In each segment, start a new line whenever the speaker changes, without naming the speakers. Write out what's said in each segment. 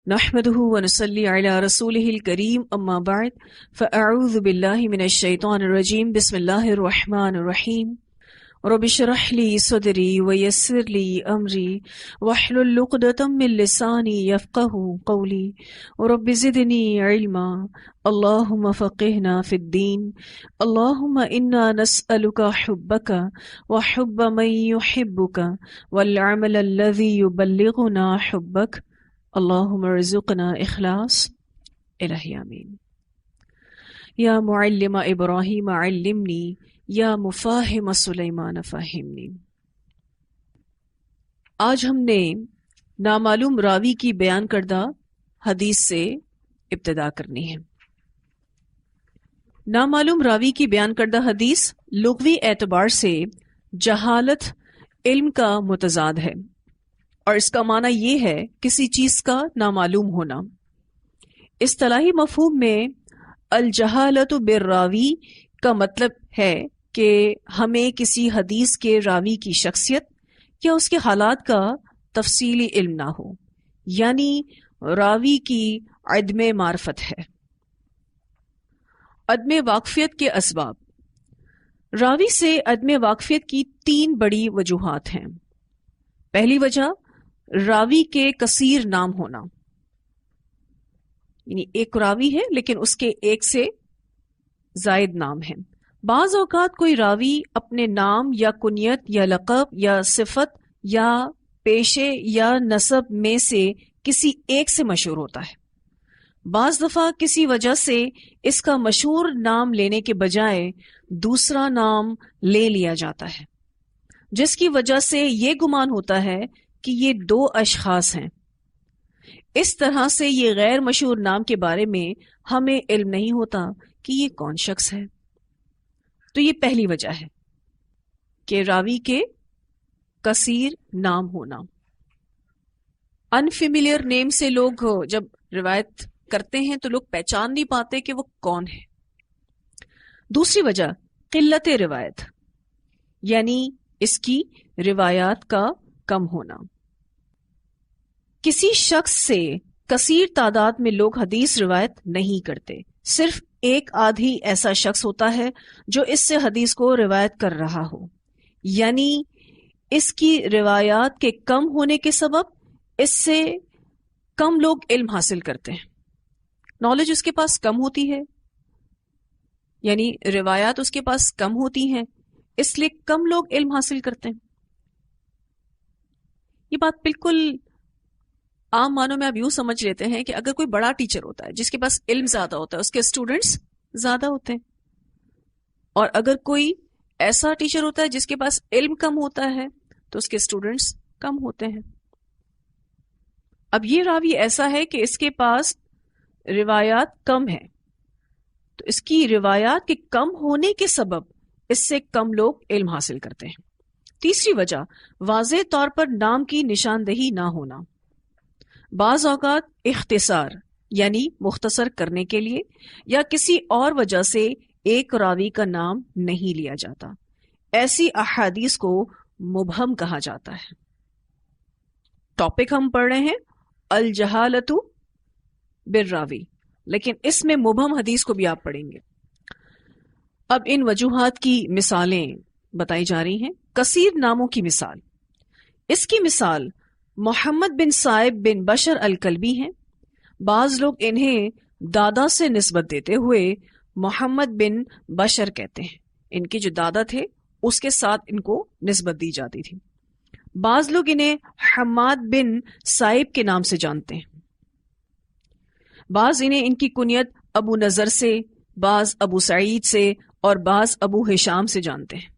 نحمده ونصلي على رسوله الكريم اما بعد فاعوذ بالله من الشيطان الرجيم بسم الله الرحمن الرحيم رب اشرح لي صدري ويسر لي امري واحلل عقدة من لساني يفقهوا قولي رب زدني علما اللهم فقهنا في الدين اللهم انا نسألك حبك وحب من يحبك والعمل الذي يبلغنا حبك اللهم ارزقنا اخلاص الہی آمین۔ یا معلم ابراہیم علمنی یا مفاہم سلیمان فہمنی۔ آج ہم نے نامعلوم راوی کی بیان کردہ حدیث سے ابتدا کرنی ہے۔ نامعلوم راوی کی بیان کردہ حدیث لغوی اعتبار سے جہالت علم کا متضاد ہے، اور اس کا معنی یہ ہے کسی چیز کا نامعلوم ہونا۔ اصطلاحی مفہوم میں الجہالت بالراوی کا مطلب ہے کہ ہمیں کسی حدیث کے راوی کی شخصیت یا اس کے حالات کا تفصیلی علم نہ ہو، یعنی راوی کی عدم معرفت ہے۔ عدم واقفیت کے اسباب۔ راوی سے عدم واقفیت کی 3 بڑی وجوہات ہیں۔ پہلی وجہ راوی کے کثیر نام ہونا، یعنی ایک راوی ہے لیکن اس کے ایک سے زائد نام ہیں۔ بعض اوقات کوئی راوی اپنے نام یا کنیت یا لقب یا صفت یا پیشے یا نسب میں سے کسی ایک سے مشہور ہوتا ہے۔ بعض دفعہ کسی وجہ سے اس کا مشہور نام لینے کے بجائے دوسرا نام لے لیا جاتا ہے، جس کی وجہ سے یہ گمان ہوتا ہے کہ یہ 2 اشخاص ہیں۔ اس طرح سے یہ غیر مشہور نام کے بارے میں ہمیں علم نہیں ہوتا کہ یہ کون شخص ہے۔ تو یہ پہلی وجہ ہے کہ راوی کے کثیر نام ہونا۔ انفیملیئر نیم سے لوگ جب روایت کرتے ہیں تو لوگ پہچان نہیں پاتے کہ وہ کون ہے۔ دوسری وجہ قلت روایت، یعنی اس کی روایات کا کم ہونا۔ کسی شخص سے کثیر تعداد میں لوگ حدیث روایت نہیں کرتے، صرف ایک آدھی ایسا شخص ہوتا ہے جو اس سے حدیث کو روایت کر رہا ہو، یعنی اس کی روایات کے کم ہونے کے سبب اس سے کم لوگ علم حاصل کرتے ہیں۔ نالج اس کے پاس کم ہوتی ہے، یعنی روایات اس کے پاس کم ہوتی ہیں، اس لیے کم لوگ علم حاصل کرتے ہیں۔ یہ بات بالکل عام معنوں میں آپ یوں سمجھ لیتے ہیں کہ اگر کوئی بڑا ٹیچر ہوتا ہے جس کے پاس علم زیادہ ہوتا ہے، اس کے اسٹوڈنٹس زیادہ ہوتے ہیں، اور اگر کوئی ایسا ٹیچر ہوتا ہے جس کے پاس علم کم ہوتا ہے تو اس کے اسٹوڈنٹس کم ہوتے ہیں۔ اب یہ راوی ایسا ہے کہ اس کے پاس روایات کم ہیں، تو اس کی روایات کے کم ہونے کے سبب اس سے کم لوگ علم حاصل کرتے ہیں۔ تیسری وجہ واضح طور پر نام کی نشاندہی نہ ہونا۔ بعض اوقات اختصار، یعنی مختصر کرنے کے لیے یا کسی اور وجہ سے ایک راوی کا نام نہیں لیا جاتا۔ ایسی احادیث کو مبہم کہا جاتا ہے۔ ٹاپک ہم پڑھ رہے ہیں الجہالت بالراوی، لیکن اس میں مبہم حدیث کو بھی آپ پڑھیں گے۔ اب ان وجوہات کی مثالیں بتائی جا رہی ہیں۔ کثیر ناموں کی مثال، اس کی مثال محمد بن صائب بن بشر الکلبی ہیں۔ بعض لوگ انہیں دادا سے نسبت دیتے ہوئے محمد بن بشر کہتے ہیں، ان کے جو دادا تھے اس کے ساتھ ان کو نسبت دی جاتی تھی۔ بعض لوگ انہیں حماد بن صائب کے نام سے جانتے ہیں، بعض انہیں ان کی کنیت ابو نظر سے، بعض ابو سعید سے اور بعض ابو ہشام سے جانتے ہیں۔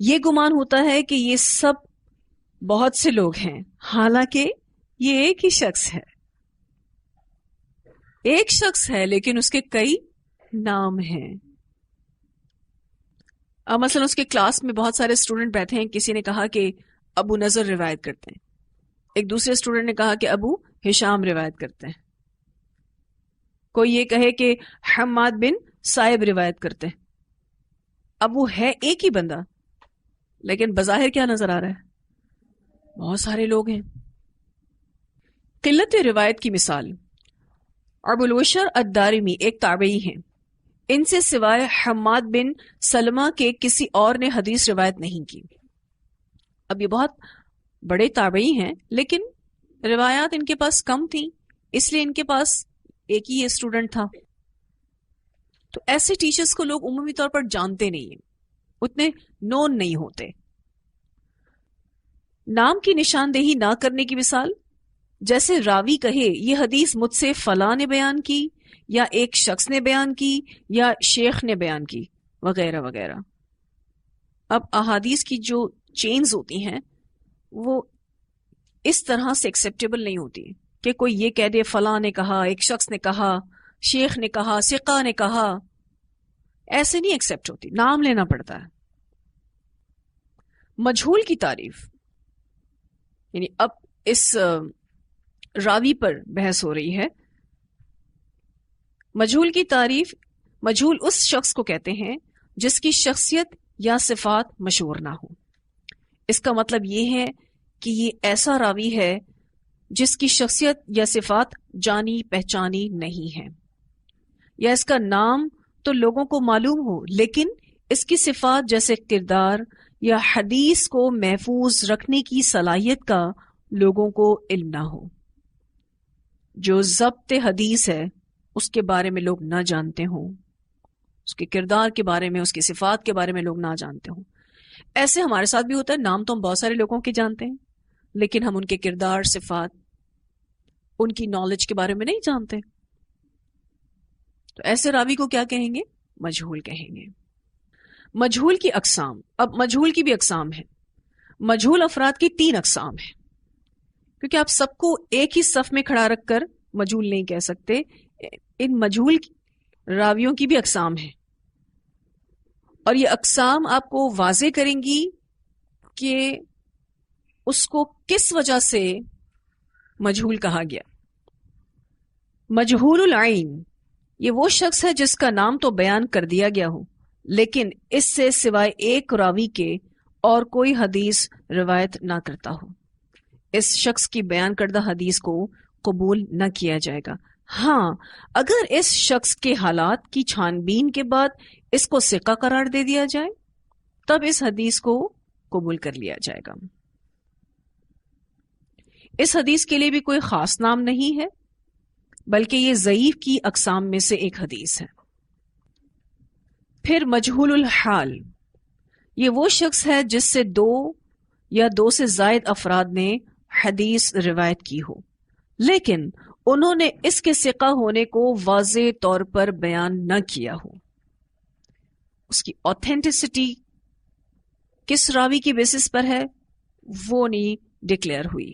یہ گمان ہوتا ہے کہ یہ سب بہت سے لوگ ہیں، حالانکہ یہ ایک ہی شخص ہے۔ ایک شخص ہے لیکن اس کے کئی نام ہیں۔ اب مثلا اس کے کلاس میں بہت سارے اسٹوڈنٹ بیٹھے ہیں، کسی نے کہا کہ ابو نظر روایت کرتے ہیں، ایک دوسرے اسٹوڈنٹ نے کہا کہ ابو ہشام روایت کرتے ہیں، کوئی یہ کہے کہ حماد بن صائب روایت کرتے ہیں۔ اب وہ ہے ایک ہی بندہ، لیکن بظاہر کیا نظر آ رہا ہے؟ بہت سارے لوگ ہیں۔ قلت روایت کی مثال، ابو البشر الدارمی ایک تابعی ہیں، ان سے سوائے حماد بن سلمہ کے کسی اور نے حدیث روایت نہیں کی۔ اب یہ بہت بڑے تابعی ہیں لیکن روایات ان کے پاس کم تھیں، اس لیے ان کے پاس ایک ہی اسٹوڈنٹ تھا۔ تو ایسے ٹیچرز کو لوگ عمومی طور پر جانتے نہیں ہیں، اتنے نون نہیں ہوتے۔ نام کی نشاندہی نہ کرنے کی مثال، جیسے راوی کہے یہ حدیث مجھ سے فلاں نے بیان کی، یا ایک شخص نے بیان کی، یا شیخ نے بیان کی، وغیرہ وغیرہ۔ اب احادیث کی جو چینز ہوتی ہیں وہ اس طرح سے ایکسیپٹیبل نہیں ہوتی کہ کوئی یہ کہہ دے فلاں نے کہا، ایک شخص نے کہا، شیخ نے کہا، ثقہ نے کہا، ایسے نہیں ایکسیپٹ ہوتی، نام لینا پڑتا ہے۔ مجہول کی تعریف، یعنی اب اس راوی پر بحث ہو رہی ہے۔ مجہول کی تعریف، مجہول اس شخص کو کہتے ہیں جس کی شخصیت یا صفات مشہور نہ ہو۔ اس کا مطلب یہ ہے کہ یہ ایسا راوی ہے جس کی شخصیت یا صفات جانی پہچانی نہیں ہے، یا اس کا نام تو لوگوں کو معلوم ہو لیکن اس کی صفات جیسے کردار یا حدیث کو محفوظ رکھنے کی صلاحیت کا لوگوں کو علم نہ ہو۔ جو ضبط حدیث ہے اس کے بارے میں لوگ نہ جانتے ہوں، اس کے کردار کے بارے میں، اس کی صفات کے بارے میں لوگ نہ جانتے ہوں۔ ایسے ہمارے ساتھ بھی ہوتا ہے، نام تو ہم بہت سارے لوگوں کے جانتے ہیں لیکن ہم ان کے کردار، صفات، ان کی نالج کے بارے میں نہیں جانتے۔ تو ایسے راوی کو کیا کہیں گے؟ مجہول کہیں گے۔ مجہول کی اقسام، اب مجہول کی بھی اقسام ہیں۔ مجہول افراد کی 3 اقسام ہیں، کیونکہ آپ سب کو ایک ہی صف میں کھڑا رکھ کر مجہول نہیں کہہ سکتے۔ ان مجہول راویوں کی بھی اقسام ہیں، اور یہ اقسام آپ کو واضح کریں گی کہ اس کو کس وجہ سے مجہول کہا گیا۔ مجہول العین، یہ وہ شخص ہے جس کا نام تو بیان کر دیا گیا ہو لیکن اس سے سوائے ایک راوی کے اور کوئی حدیث روایت نہ کرتا ہو۔ اس شخص کی بیان کردہ حدیث کو قبول نہ کیا جائے گا، ہاں اگر اس شخص کے حالات کی چھان بین کے بعد اس کو ثقہ قرار دے دیا جائے تب اس حدیث کو قبول کر لیا جائے گا۔ اس حدیث کے لیے بھی کوئی خاص نام نہیں ہے بلکہ یہ ضعیف کی اقسام میں سے ایک حدیث ہے۔ پھر مجہول الحال، یہ وہ شخص ہے جس سے 2 یا 2 سے زائد افراد نے حدیث روایت کی ہو لیکن انہوں نے اس کے ثقہ ہونے کو واضح طور پر بیان نہ کیا ہو۔ اس کی اوتھینٹسٹی کس راوی کی بیسس پر ہے وہ نہیں ڈکلیئر ہوئی۔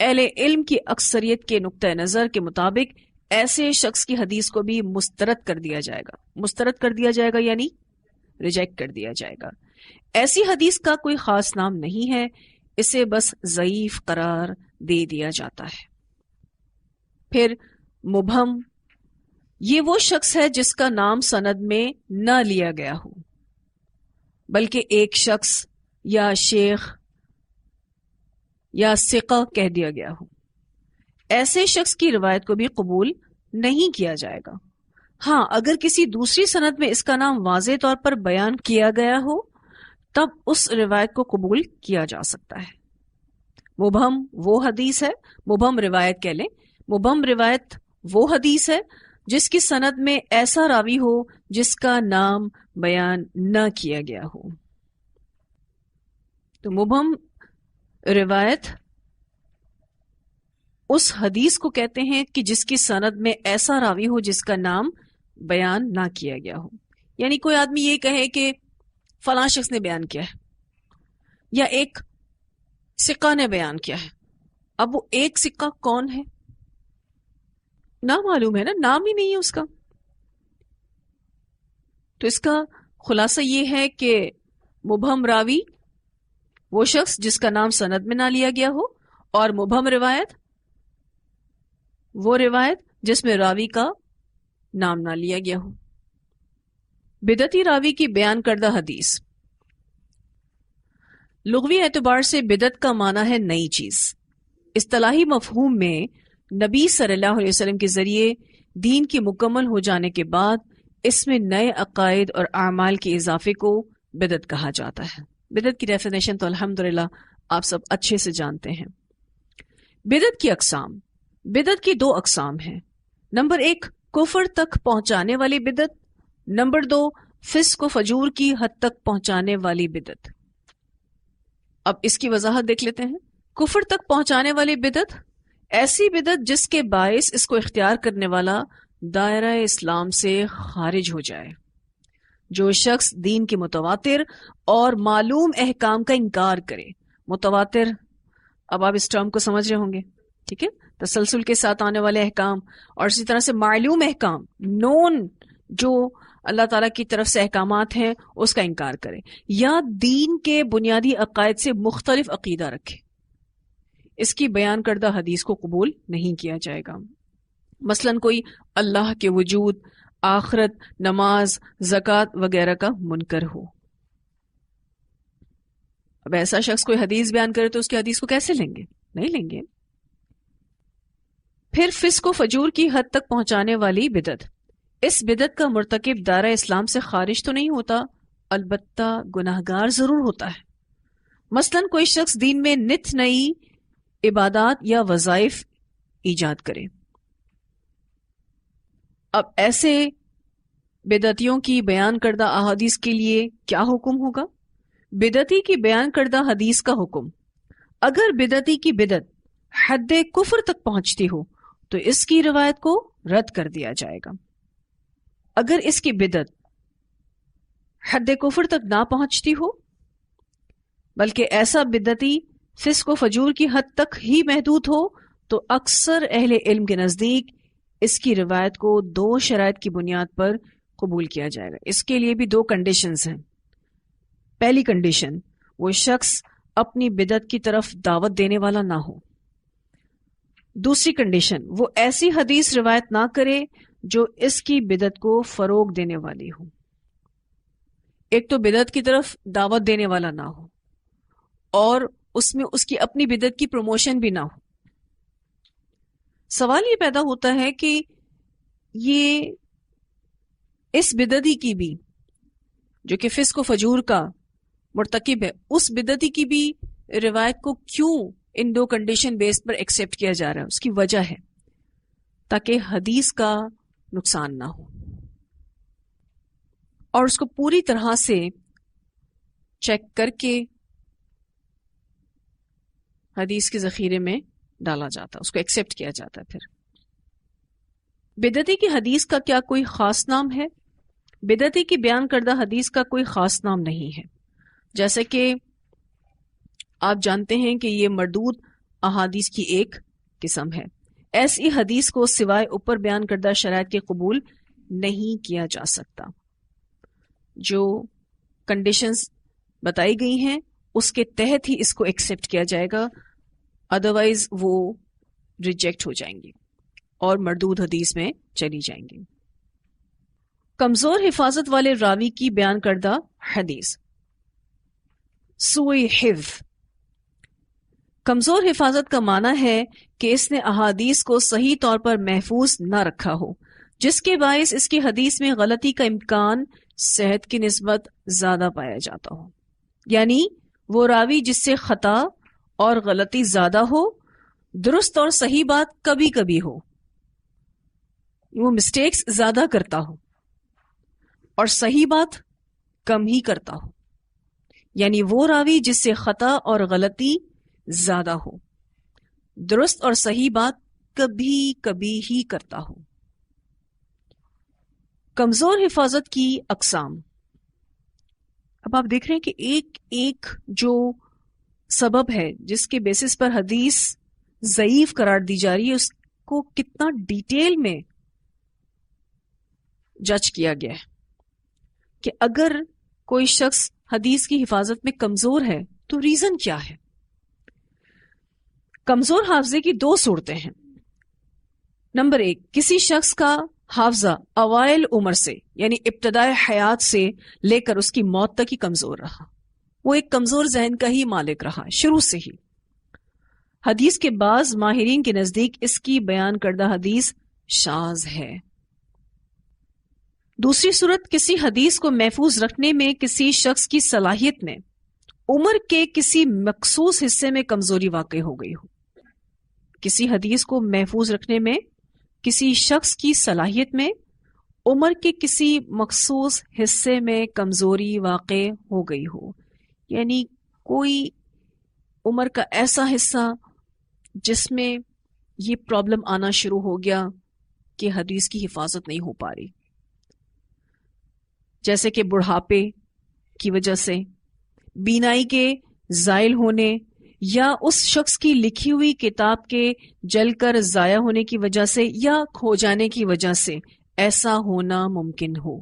اہل علم کی اکثریت کے نقطہ نظر کے مطابق ایسے شخص کی حدیث کو بھی مسترد کر دیا جائے گا۔ مسترد کر دیا جائے گا یعنی ریجیکٹ کر دیا جائے گا۔ ایسی حدیث کا کوئی خاص نام نہیں ہے، اسے بس ضعیف قرار دے دیا جاتا ہے۔ پھر مبہم، یہ وہ شخص ہے جس کا نام سند میں نہ لیا گیا ہو بلکہ ایک شخص یا شیخ یا ثقہ کہہ دیا گیا ہو۔ ایسے شخص کی روایت کو بھی قبول نہیں کیا جائے گا، ہاں اگر کسی دوسری سند میں اس کا نام واضح طور پر بیان کیا گیا ہو تب اس روایت کو قبول کیا جا سکتا ہے۔ مبہم وہ حدیث ہے، مبہم روایت کہہ لیں، مبہم روایت وہ حدیث ہے جس کی سند میں ایسا راوی ہو جس کا نام بیان نہ کیا گیا ہو۔ تو مبہم روایت اس حدیث کو کہتے ہیں کہ جس کی سند میں ایسا راوی ہو جس کا نام بیان نہ کیا گیا ہو۔ یعنی کوئی آدمی یہ کہے کہ فلاں شخص نے بیان کیا ہے یا ایک ثقہ نے بیان کیا ہے، اب وہ ایک ثقہ کون ہے نہ معلوم ہے نا، نام ہی نہیں ہے اس کا۔ تو اس کا خلاصہ یہ ہے کہ مبہم راوی وہ شخص جس کا نام سند میں نہ لیا گیا ہو، اور مبہم روایت وہ روایت جس میں راوی کا نام نہ لیا گیا ہو۔ بدعتی راوی کی بیان کردہ حدیث، لغوی اعتبار سے بدعت کا معنی ہے نئی چیز، اصطلاحی مفہوم میں نبی صلی اللہ علیہ وسلم کے ذریعے دین کی مکمل ہو جانے کے بعد اس میں نئے عقائد اور اعمال کے اضافے کو بدعت کہا جاتا ہے. بدعت کی ڈیفینیشن تو الحمدللہ آپ سب اچھے سے جانتے ہیں. بدعت کی اقسام. بدعت کی 2 اقسام ہیں. نمبر 1 کفر تک پہنچانے والی بدعت. نمبر 2 فسق و فجور کی حد تک پہنچانے والی بدعت. اب اس کی وضاحت دیکھ لیتے ہیں. کفر تک پہنچانے والی بدعت ایسی بدعت جس کے باعث اس کو اختیار کرنے والا دائرہ اسلام سے خارج ہو جائے. جو شخص دین کے متواتر اور معلوم احکام کا انکار کرے. متواتر، اب آپ اس ٹرم کو سمجھ رہے ہوں گے، ٹھیک ہے، تسلسل کے ساتھ آنے والے احکام، اور اسی طرح سے معلوم احکام، نون جو اللہ تعالیٰ کی طرف سے احکامات ہیں اس کا انکار کرے، یا دین کے بنیادی عقائد سے مختلف عقیدہ رکھے. اس کی بیان کردہ حدیث کو قبول نہیں کیا جائے گا. مثلاً کوئی اللہ کے وجود، آخرت، نماز، زکوٰۃ وغیرہ کا منکر ہو. اب ایسا شخص کوئی حدیث بیان کرے تو اس کی حدیث کو کیسے لیں گے؟ نہیں لیں گے. پھر فسق و فجور کی حد تک پہنچانے والی بدعت. اس بدعت کا مرتکب دائرہ اسلام سے خارج تو نہیں ہوتا، البتہ گناہگار ضرور ہوتا ہے. مثلاً کوئی شخص دین میں نت نئی عبادات یا وظائف ایجاد کرے. اب ایسے بدعتیوں کی بیان کردہ احادیث کے لیے کیا حکم ہوگا؟ بدعتی کی بیان کردہ حدیث کا حکم. اگر بدعتی کی بدعت حد کفر تک پہنچتی ہو تو اس کی روایت کو رد کر دیا جائے گا. اگر اس کی بدعت حد کفر تک نہ پہنچتی ہو بلکہ ایسا بدعتی فسق و فجور کی حد تک ہی محدود ہو تو اکثر اہل علم کے نزدیک اس کی روایت کو 2 شرائط کی بنیاد پر قبول کیا جائے گا. اس کے لیے بھی 2 کنڈیشنز ہیں. پہلی کنڈیشن، وہ شخص اپنی بدعت کی طرف دعوت دینے والا نہ ہو. دوسری کنڈیشن، وہ ایسی حدیث روایت نہ کرے جو اس کی بدعت کو فروغ دینے والی ہو. ایک تو بدعت کی طرف دعوت دینے والا نہ ہو، اور اس میں اس کی اپنی بدعت کی پروموشن بھی نہ ہو. سوال یہ پیدا ہوتا ہے کہ یہ اس بدعتی کی بھی جو کہ فسق و فجور کا مرتکب ہے، اس بدعتی کی بھی روایت کو کیوں ان 2 کنڈیشن بیس پر ایکسیپٹ کیا جا رہا ہے؟ اس کی وجہ ہے تاکہ حدیث کا نقصان نہ ہو اور اس کو پوری طرح سے چیک کر کے حدیث کے ذخیرے میں ڈالا جاتا، اس کو ایکسیپٹ کیا جاتا ہے. پھر بدعتی کی حدیث کا کیا کوئی خاص نام ہے؟ بدعتی کی بیان کردہ حدیث کا کوئی خاص نام نہیں ہے. جیسے کہ آپ جانتے ہیں کہ یہ مردود احادیث کی ایک قسم ہے. ایسی حدیث کو سوائے اوپر بیان کردہ شرائط کے قبول نہیں کیا جا سکتا. جو کنڈیشنز بتائی گئی ہیں اس کے تحت ہی اس کو ایکسیپٹ کیا جائے گا، ادروائز وہ ریجیکٹ ہو جائیں گی اور مردود حدیث میں چلی جائیں گی. کمزور حفاظت والے راوی کی بیان کردہ حدیث. سوء حفظ. کمزور حفاظت کا معنی ہے کہ اس نے احادیث کو صحیح طور پر محفوظ نہ رکھا ہو، جس کے باعث اس کی حدیث میں غلطی کا امکان صحت کی نسبت زیادہ پایا جاتا ہو. یعنی وہ راوی جس سے خطا اور غلطی زیادہ ہو، درست اور صحیح بات کبھی کبھی ہو، وہ مسٹیکس زیادہ کرتا ہو اور صحیح بات کم ہی کرتا ہو. یعنی وہ راوی جس سے خطا اور غلطی زیادہ ہو، درست اور صحیح بات کبھی کبھی ہی کرتا ہو. کمزور حفاظت کی اقسام. اب آپ دیکھ رہے ہیں کہ ایک ایک جو سبب ہے جس کے بیسس پر حدیث ضعیف قرار دی جا رہی ہے اس کو کتنا ڈیٹیل میں جج کیا گیا ہے کہ اگر کوئی شخص حدیث کی حفاظت میں کمزور ہے تو ریزن کیا ہے. کمزور حافظے کی 2 صورتیں ہیں. نمبر 1، کسی شخص کا حافظہ اوائل عمر سے یعنی ابتدائے حیات سے لے کر اس کی موت تک ہی کمزور رہا، وہ ایک کمزور ذہن کا ہی مالک رہا شروع سے ہی. حدیث کے بعض ماہرین کے نزدیک اس کی بیان کردہ حدیث شاذ ہے۔ دوسری صورت، کسی حدیث کو محفوظ رکھنے میں کسی شخص کی صلاحیت میں عمر کے کسی مخصوص حصے میں کمزوری واقع ہو گئی ہو۔ کسی حدیث کو محفوظ رکھنے میں کسی شخص کی صلاحیت میں عمر کے کسی مخصوص حصے میں کمزوری واقع ہو گئی ہو، یعنی کوئی عمر کا ایسا حصہ جس میں یہ پرابلم آنا شروع ہو گیا کہ حدیث کی حفاظت نہیں ہو پا رہی، جیسے کہ بڑھاپے کی وجہ سے، بینائی کے زائل ہونے، یا اس شخص کی لکھی ہوئی کتاب کے جل کر ضائع ہونے کی وجہ سے یا کھو جانے کی وجہ سے ایسا ہونا ممکن ہو۔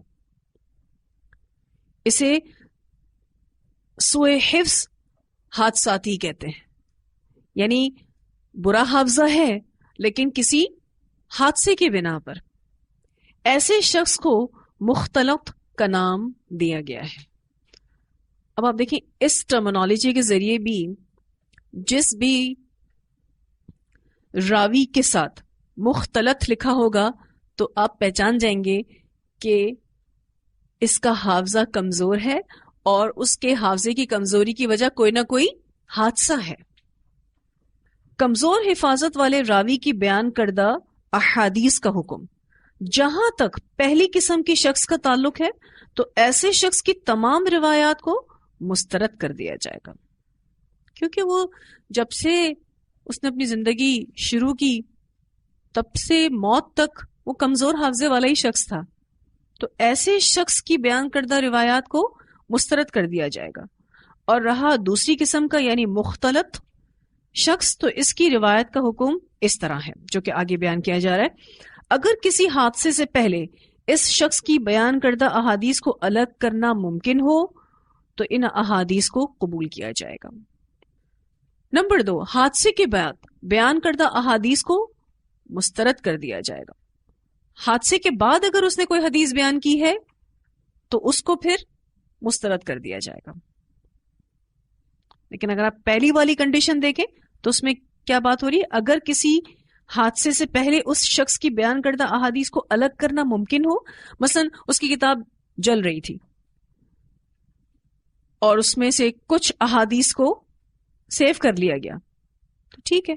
اسے سوء حفظ حادثاتی کہتے ہیں، یعنی برا حافظہ ہے لیکن کسی حادثے کی بنا پر ایسے شخص کو مختلط کا نام دیا گیا ہے۔ اب آپ دیکھیں اس ٹرمنالوجی کے ذریعے بھی جس بھی راوی کے ساتھ مختلط لکھا ہوگا تو آپ پہچان جائیں گے کہ اس کا حافظہ کمزور ہے اور اس کے حافظے کی کمزوری کی وجہ کوئی نہ کوئی حادثہ ہے۔ کمزور حفاظت والے راوی کی بیان کردہ احادیث کا حکم جہاں تک پہلی قسم کی شخص کا تعلق ہے تو ایسے شخص کی تمام روایات کو مسترد کر دیا جائے گا، کیونکہ وہ جب سے اس نے اپنی زندگی شروع کی تب سے موت تک وہ کمزور حافظے والا ہی شخص تھا، تو ایسے شخص کی بیان کردہ روایات کو مسترد کر دیا جائے گا۔ اور رہا دوسری قسم کا یعنی مختلط شخص، تو اس کی روایت کا حکم اس طرح ہے جو کہ آگے بیان کیا جا رہا ہے۔ اگر کسی حادثے سے پہلے اس شخص کی بیان کردہ احادیث کو الگ کرنا ممکن ہو تو ان احادیث کو قبول کیا جائے گا۔ نمبر 2، حادثے کے بعد بیان کردہ احادیث کو مسترد کر دیا جائے گا۔ حادثے کے بعد اگر اس نے کوئی حدیث بیان کی ہے تو اس کو پھر مسترد کر دیا جائے گا۔ لیکن اگر آپ پہلی والی کنڈیشن دیکھیں تو اس میں کیا بات ہو رہی ہے؟ اگر کسی حادثے سے پہلے اس شخص کی بیان کردہ احادیث کو الگ کرنا ممکن ہو، مثلا اس کی کتاب جل رہی تھی اور اس میں سے کچھ احادیث کو سیو کر لیا گیا تو ٹھیک ہے۔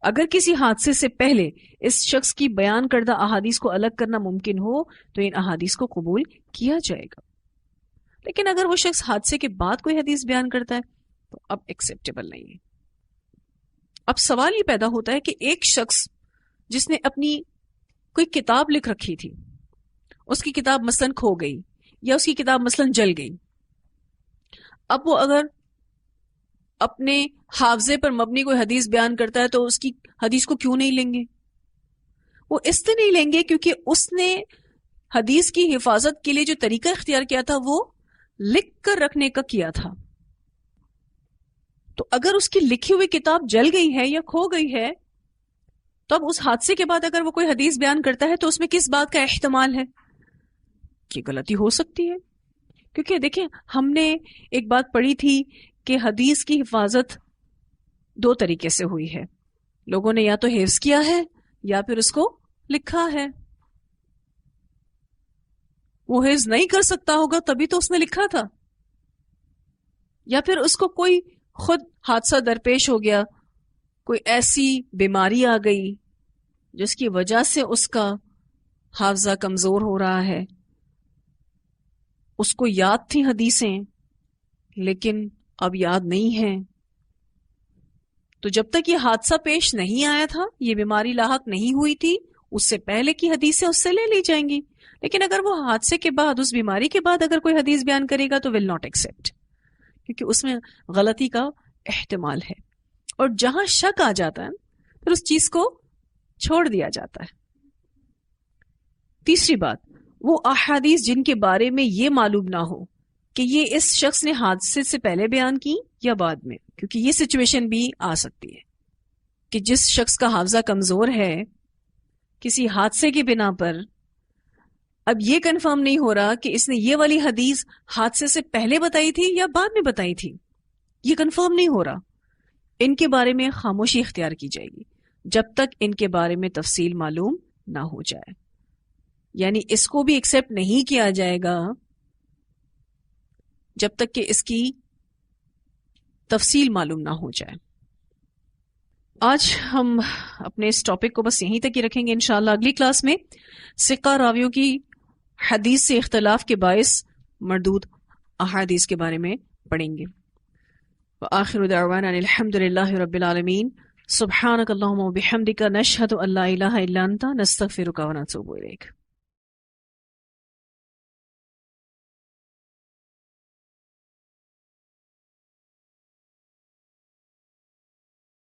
اگر کسی حادثے سے پہلے اس شخص کی بیان کردہ احادیث کو الگ کرنا ممکن ہو تو ان احادیث کو قبول کیا جائے گا۔ لیکن اگر وہ شخص حادثے کے بعد کوئی حدیث بیان کرتا ہے تو اب ایکسیپٹیبل نہیں ہے۔ اب سوال یہ پیدا ہوتا ہے کہ ایک شخص جس نے اپنی کوئی کتاب لکھ رکھی تھی، اس کی کتاب مثلاً کھو گئی یا اس کی کتاب مثلاً جل گئی، اب وہ اگر اپنے حافظے پر مبنی کوئی حدیث بیان کرتا ہے تو اس کی حدیث کو کیوں نہیں لیں گے؟ وہ اس سے نہیں لیں گے کیونکہ اس نے حدیث کی حفاظت کے لیے جو طریقہ اختیار کیا تھا وہ لکھ کر رکھنے کا کیا تھا۔ تو اگر اس کی لکھی ہوئی کتاب جل گئی ہے یا کھو گئی ہے تو اب اس حادثے کے بعد اگر وہ کوئی حدیث بیان کرتا ہے تو اس میں کس بات کا احتمال ہے کہ غلطی ہو سکتی ہے؟ کیونکہ دیکھیں ہم نے ایک بات پڑھی تھی کہ حدیث کی حفاظت دو طریقے سے ہوئی ہے، لوگوں نے یا تو حفظ کیا ہے یا پھر اس کو لکھا ہے۔ وہ حفظ نہیں کر سکتا ہوگا تبھی تو اس نے لکھا تھا، یا پھر اس کو کوئی خود حادثہ درپیش ہو گیا، کوئی ایسی بیماری آ گئی جس کی وجہ سے اس کا حافظہ کمزور ہو رہا ہے، اس کو یاد تھی حدیثیں لیکن اب یاد نہیں ہیں، تو جب تک یہ حادثہ پیش نہیں آیا تھا، یہ بیماری لاحق نہیں ہوئی تھی، اس سے پہلے کی حدیثیں اس سے لے لی جائیں گی۔ لیکن اگر وہ حادثے کے بعد، اس بیماری کے بعد اگر کوئی حدیث بیان کرے گا تو ول ناٹ ایکسیپٹ، کیونکہ اس میں غلطی کا احتمال ہے، اور جہاں شک آ جاتا ہے پھر اس چیز کو چھوڑ دیا جاتا ہے۔ تیسری بات، وہ احادیث جن کے بارے میں یہ معلوم نہ ہو کہ یہ اس شخص نے حادثے سے پہلے بیان کی یا بعد میں، کیونکہ یہ سچویشن بھی آ سکتی ہے کہ جس شخص کا حافظہ کمزور ہے کسی حادثے کی بنا پر اب یہ کنفرم نہیں ہو رہا کہ اس نے یہ والی حدیث حادثے سے پہلے بتائی تھی یا بعد میں بتائی تھی، یہ کنفرم نہیں ہو رہا، ان کے بارے میں خاموشی اختیار کی جائے گی جب تک ان کے بارے میں تفصیل معلوم نہ ہو جائے. یعنی اس کو بھی ایکسیپٹ نہیں کیا جائے گا جب تک کہ اس کی تفصیل معلوم نہ ہو جائے. آج ہم اپنے اس ٹاپک کو بس یہیں تک ہی رکھیں گے. انشاءاللہ اگلی کلاس میں ثقہ راویوں کی حدیث سے اختلاف کے باعث مردود احادیث کے بارے میں پڑھیں گے. وآخر دعوانا الحمد للہ رب العالمین. سبحانک اللہم وبحمدک نشہد ان لا الہ الا انت نستغفرک ونتوب الیک.